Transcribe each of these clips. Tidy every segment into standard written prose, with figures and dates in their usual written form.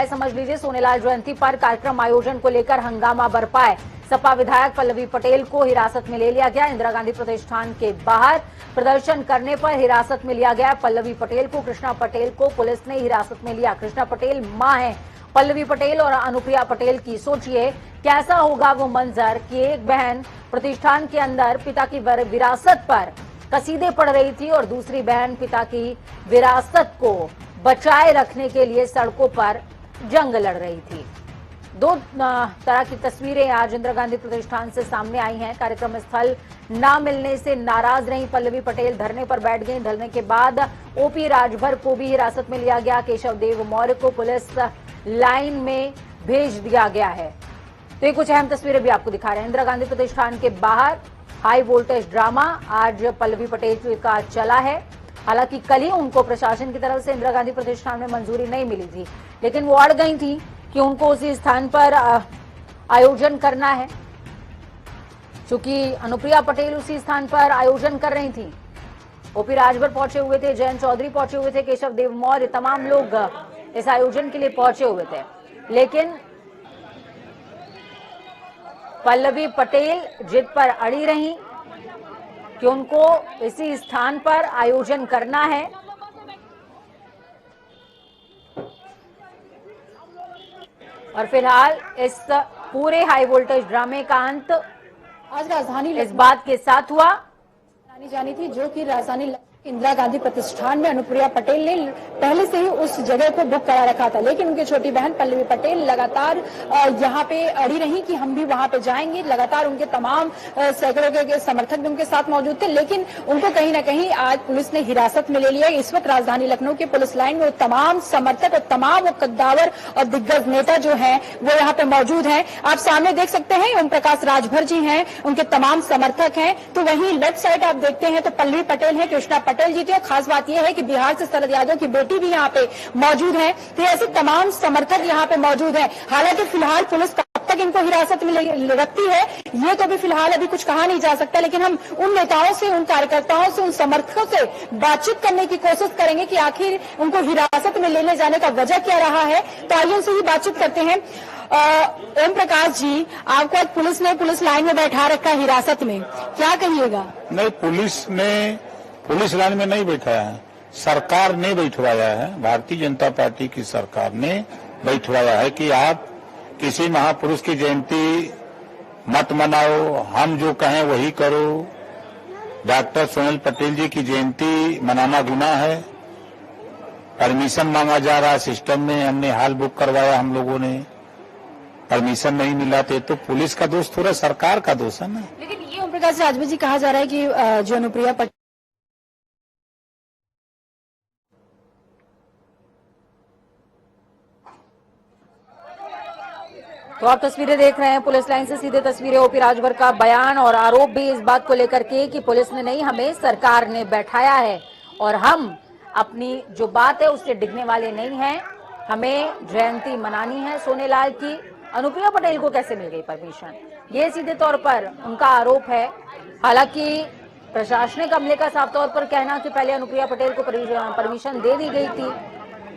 समझ लीजिए सोनेलाल जयंती पर कार्यक्रम आयोजन को लेकर हंगामा बरपा है। सपा विधायक पल्लवी पटेल को हिरासत में ले लिया गया। इंदिरा गांधी प्रतिष्ठान के बाहर प्रदर्शन करने पर हिरासत में लिया गया पल्लवी पटेल को। कृष्णा पटेल को पुलिस ने हिरासत में लिया। कृष्णा पटेल मां है पल्लवी पटेल और अनुप्रिया पटेल की। सोचिए कैसा होगा वो मंजर कि एक बहन प्रतिष्ठान के अंदर पिता की विरासत पर कसीदे पढ़ रही थी और दूसरी बहन पिता की विरासत को बचाए रखने के लिए सड़कों पर जंग लड़ रही थी। दो तरह की तस्वीरें आज इंदिरा गांधी प्रतिष्ठान से सामने आई हैं। कार्यक्रम स्थल न मिलने से नाराज रही पल्लवी पटेल, धरने पर बैठ गई। धरने के बाद ओपी राजभर को भी हिरासत में लिया गया। केशव देव मौर्य को पुलिस लाइन में भेज दिया गया है। तो ये कुछ अहम तस्वीरें भी आपको दिखा रहे हैं। इंदिरा गांधी प्रतिष्ठान के बाहर हाई वोल्टेज ड्रामा आज पल्लवी पटेल का चला है। हालांकि कल ही उनको प्रशासन की तरफ से इंदिरा गांधी प्रतिष्ठान में मंजूरी नहीं मिली थी, लेकिन वो अड़ गई थी कि उनको उसी स्थान पर आयोजन करना है। चूंकि अनुप्रिया पटेल उसी स्थान पर आयोजन कर रही थी। ओपी राजभर पहुंचे हुए थे, जयंत चौधरी पहुंचे हुए थे, केशव देव मौर्य, तमाम लोग इस आयोजन के लिए पहुंचे हुए थे। लेकिन पल्लवी पटेल जिद पर अड़ी रही कि उनको इसी स्थान पर आयोजन करना है। और फिलहाल इस पूरे हाई वोल्टेज ड्रामे का अंत आज राजधानी इस बात के साथ हुआ जानी थी, जो कि राजधानी इंदिरा गांधी प्रतिष्ठान में अनुप्रिया पटेल ने पहले से ही उस जगह को बुक करा रखा था। लेकिन उनकी छोटी बहन पल्लवी पटेल लगातार यहाँ पे अड़ी रही कि हम भी वहां पे जाएंगे। लगातार उनके तमाम सैकड़ों के समर्थक भी उनके साथ मौजूद थे, लेकिन उनको कहीं ना कहीं आज पुलिस ने हिरासत में ले लिया। इस वक्त राजधानी लखनऊ के पुलिस लाइन में तमाम समर्थक और तमाम कद्दावर और दिग्गज नेता जो है वो यहाँ पे मौजूद है। आप सामने देख सकते हैं ओम प्रकाश राजभर जी हैं, उनके तमाम समर्थक हैं। तो वहीं लेफ्ट साइड आप देखते हैं तो पल्लवी पटेल है, कृष्णा पटेल जी थे। और खास बात यह है कि बिहार से शरद यादव की बेटी भी यहाँ पे मौजूद है। तो ऐसे तमाम समर्थक यहाँ पे मौजूद हैं। हालांकि फिलहाल पुलिस कब तक इनको हिरासत में रखती है ये तो भी फिलहाल अभी कुछ कहा नहीं जा सकता, लेकिन हम उन नेताओं से, उन कार्यकर्ताओं से, उन समर्थकों से बातचीत करने की कोशिश करेंगे कि आखिर उनको हिरासत में लेने जाने का वजह क्या रहा है। तो आइए उनसे ही बातचीत करते हैं। ओम प्रकाश जी, आपको आज पुलिस ने पुलिस लाइन में बैठा रखा है हिरासत में, क्या कहिएगा? नहीं, पुलिस ने पुलिस लाइन में नहीं बैठाया है, सरकार ने बैठवाया है। भारतीय जनता पार्टी की सरकार ने बैठवाया है कि आप किसी महापुरुष की जयंती मत मनाओ, हम जो कहें वही करो। डॉक्टर सोनल पटेल जी की जयंती मनाना गुनाह है। परमिशन मांगा जा रहा है सिस्टम में, हमने हाल बुक करवाया, हम लोगों ने परमिशन नहीं मिला थे। तो पुलिस का दोष थोड़ा सरकार का दोष है ना। लेकिन ये ओम प्रकाश राजभर जी कहा जा रहा है कि जो अनुप्रिया पटेल तो आप तस्वीरें देख रहे हैं, पुलिस लाइन से सीधे तस्वीरें। ओपी राजभर का बयान और आरोप भी इस बात को लेकर के कि पुलिस ने नहीं, हमें सरकार ने बैठाया है और हम अपनी जो बात है उससे डिगने वाले नहीं हैं। हमें जयंती मनानी है सोनेलाल की। अनुप्रिया पटेल को कैसे मिल गई परमिशन, ये सीधे तौर पर उनका आरोप है। हालांकि प्रशासनिक अमले का साफ तौर पर कहना कि पहले अनुप्रिया पटेल को परमिशन दे दी गई थी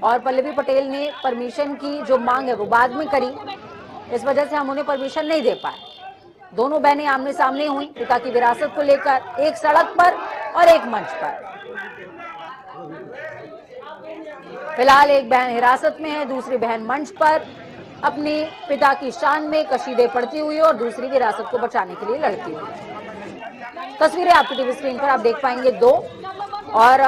और पल्लवी पटेल ने परमिशन की जो मांग है वो बाद में करी, इस वजह से हम उन्हें परमिशन नहीं दे पाए। दोनों बहनें आमने सामने हुई पिता की विरासत को लेकर, एक सड़क पर और एक मंच पर। फिलहाल एक बहन हिरासत में है, दूसरी बहन मंच पर अपने पिता की शान में कसीदे पढ़ती हुई और दूसरी विरासत को बचाने के लिए लड़ती हुई। तस्वीरें आपकी टीवी स्क्रीन पर आप देख पाएंगे दो। और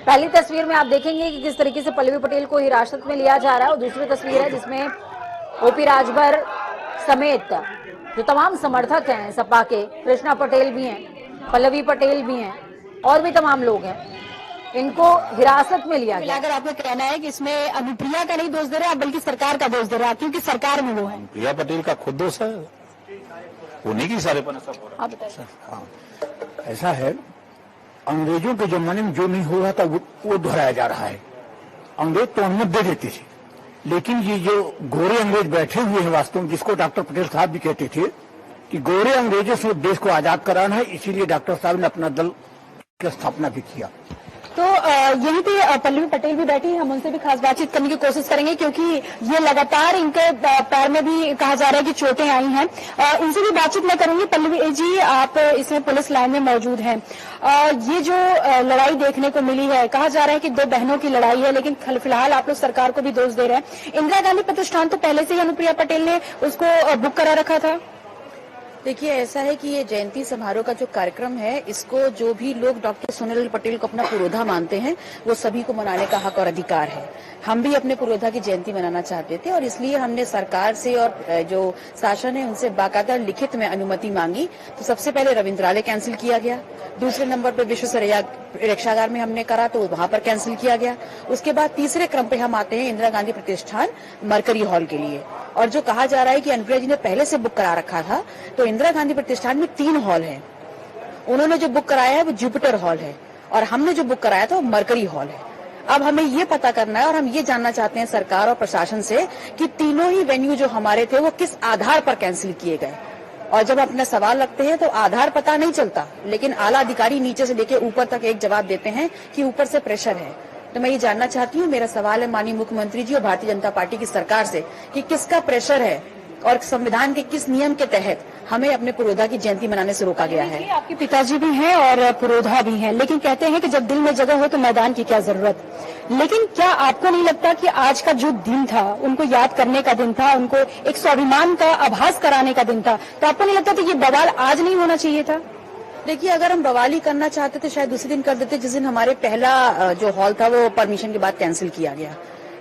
पहली तस्वीर में आप देखेंगे कि किस तरीके से पल्लवी पटेल को हिरासत में लिया जा रहा है और दूसरी तस्वीर है जिसमें ओपी राजभर समेत जो तमाम समर्थक हैं सपा के, कृष्णा पटेल भी हैं, पल्लवी पटेल भी हैं और भी तमाम लोग हैं, इनको हिरासत में लिया गया। अगर आपको कहना है कि इसमें अनुप्रिया का नहीं दोष दे रहे आप बल्कि सरकार का दोष दे रहे हैं, क्योंकि सरकार में वो है। प्रिया पटेल का खुद दोष है, उन्हीं की सारे पर सब हो रहा है। आप बताइए। हाँ, ऐसा है, अंग्रेजों के जमाने में जो नहीं हो रहा था वो दोहराया जा रहा है। अंग्रेज तो अनुमति दे देते थे, लेकिन ये जो गोरे अंग्रेज बैठे हुए हैं वास्तव में, जिसको डॉक्टर पटेल साहब भी कहते थे कि गोरे अंग्रेजों से देश को आजाद कराना है, इसीलिए डॉक्टर साहब ने अपना दल की स्थापना भी किया। तो यहीं पे पल्लवी पटेल भी बैठी, हम उनसे भी खास बातचीत करने की कोशिश करेंगे क्योंकि ये लगातार इनके पैर में भी कहा जा रहा है कि चोटें आई हैं। इनसे भी बातचीत मैं करूंगी। पल्लवी जी, आप इसमें पुलिस लाइन में मौजूद हैं। ये जो लड़ाई देखने को मिली है, कहा जा रहा है कि दो बहनों की लड़ाई है, लेकिन फिलहाल आप लोग सरकार को भी दोष दे रहे हैं। इंदिरा गांधी प्रतिष्ठान तो पहले से ही अनुप्रिया पटेल ने उसको बुक करा रखा था। देखिए, ऐसा है कि ये जयंती समारोह का जो कार्यक्रम है, इसको जो भी लोग डॉक्टर सोनल पटेल को अपना पुरोधा मानते हैं, वो सभी को मनाने का हक और अधिकार है। हम भी अपने पुरोधा की जयंती मनाना चाहते थे और इसलिए हमने सरकार से और जो शासन है उनसे बाकायदा लिखित में अनुमति मांगी। तो सबसे पहले रविंद्रालय कैंसिल किया गया, दूसरे नंबर पर विश्व प्रेक्षागार में हमने करा तो वहां पर कैंसिल किया गया। उसके बाद तीसरे क्रम पे हम आते हैं इंदिरा गांधी प्रतिष्ठान मरकरी हॉल के लिए। और जो कहा जा रहा है कि अनुप्रिया जी ने पहले से बुक करा रखा था, तो इंदिरा गांधी प्रतिष्ठान में 3 हॉल है। उन्होंने जो बुक कराया है वो जुपिटर हॉल है और हमने जो बुक कराया था वो मरकरी हॉल है। अब हमें ये पता करना है और हम ये जानना चाहते हैं सरकार और प्रशासन से कि तीनों ही वेन्यू जो हमारे थे वो किस आधार पर कैंसिल किए गए। और जब अपने सवाल रखते हैं तो आधार पता नहीं चलता, लेकिन आला अधिकारी नीचे से लेके ऊपर तक एक जवाब देते हैं कि ऊपर से प्रेशर है। तो मैं ये जानना चाहती हूँ, मेरा सवाल है माननीय मुख्यमंत्री जी और भारतीय जनता पार्टी की सरकार से कि किसका प्रेशर है और संविधान के किस नियम के तहत हमें अपने पुरोधा की जयंती मनाने से रोका गया है। आपके पिताजी भी हैं और पुरोधा भी हैं, लेकिन कहते हैं कि जब दिल में जगह हो तो मैदान की क्या जरूरत। लेकिन क्या आपको नहीं लगता कि आज का जो दिन था, उनको याद करने का दिन था, उनको एक स्वाभिमान का आभास कराने का दिन था, तो आपको नहीं लगता कि ये बवाल आज नहीं होना चाहिए था? देखिए, अगर हम बवाली करना चाहते तो शायद दूसरे दिन कर देते, जिस दिन हमारे पहला जो हॉल था वो परमिशन के बाद कैंसिल किया गया।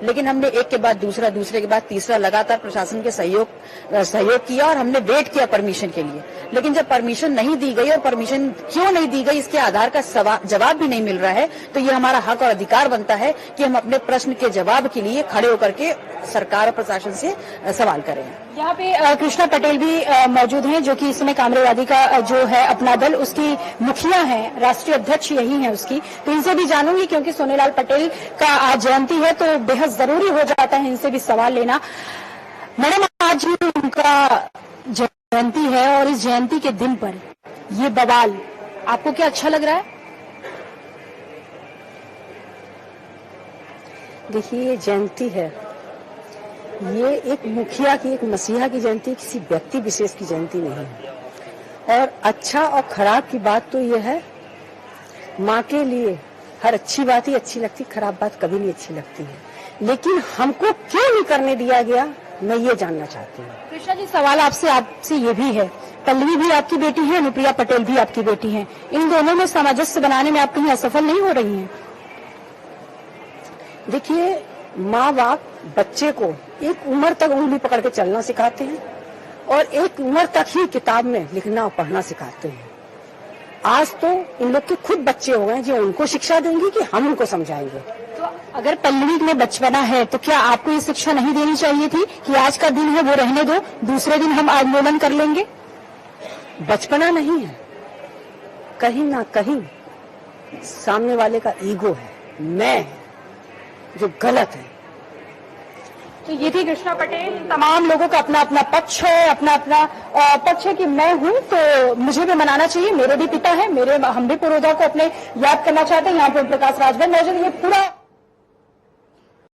लेकिन हमने एक के बाद दूसरा, दूसरे के बाद तीसरा लगातार प्रशासन के सहयोग किया और हमने वेट किया परमिशन के लिए। लेकिन जब परमिशन नहीं दी गई और परमिशन क्यों नहीं दी गई इसके आधार का जवाब भी नहीं मिल रहा है, तो ये हमारा हक और अधिकार बनता है कि हम अपने प्रश्न के जवाब के लिए खड़े होकर के सरकार और प्रशासन से सवाल करें। यहाँ पे कृष्णा पटेल भी मौजूद हैं, जो कि इस समय कामरेडवादी का जो है अपना दल, उसकी मुखिया हैं, राष्ट्रीय अध्यक्ष यही है उसकी। तो इनसे भी जानूंगी क्योंकि सोनेलाल पटेल का आज जयंती है तो बेहद जरूरी हो जाता है इनसे भी सवाल लेना। मैडम, आज उनका जयंती है और इस जयंती के दिन पर ये बवाल आपको क्या अच्छा लग रहा है? देखिए, ये जयंती है, ये एक मुखिया की, एक मसीहा की जयंती, किसी व्यक्ति विशेष की जयंती नहीं है। और अच्छा और खराब की बात तो ये है, माँ के लिए हर अच्छी बात ही अच्छी लगती, खराब बात कभी नहीं अच्छी लगती है। लेकिन हमको क्यों नहीं करने दिया गया, मैं ये जानना चाहती हूँ। कृष्णा जी, सवाल आपसे ये भी है, पल्लवी भी आपकी बेटी है, अनुप्रिया पटेल भी आपकी बेटी है, इन दोनों में सामंजस्य बनाने में आप कहीं असफल नहीं हो रही हैं? देखिए, माँ बाप बच्चे को एक उम्र तक उंगली पकड़ के चलना सिखाते हैं और एक उम्र तक ही किताब में लिखना और पढ़ना सिखाते हैं। आज तो इन लोग के खुद बच्चे हो गए जो उनको शिक्षा देंगे कि हम उनको समझाएंगे। तो अगर पल्लवी में बचपना है तो क्या आपको ये शिक्षा नहीं देनी चाहिए थी कि आज का दिन है वो रहने दो, दूसरे दिन हम आंदोलन कर लेंगे? बचपना नहीं है, कहीं ना कहीं सामने वाले का ईगो है, मैं, जो गलत है। तो ये थी कृष्णा पटेल। तमाम लोगों का अपना अपना पक्ष है, अपना अपना पक्ष है कि मैं हूं तो मुझे भी मनाना चाहिए, मेरे भी पिता है, हम भी पुरोधा को अपने याद करना चाहते हैं। यहाँ पे प्रकाश राजभर मौजूद, ये पूरा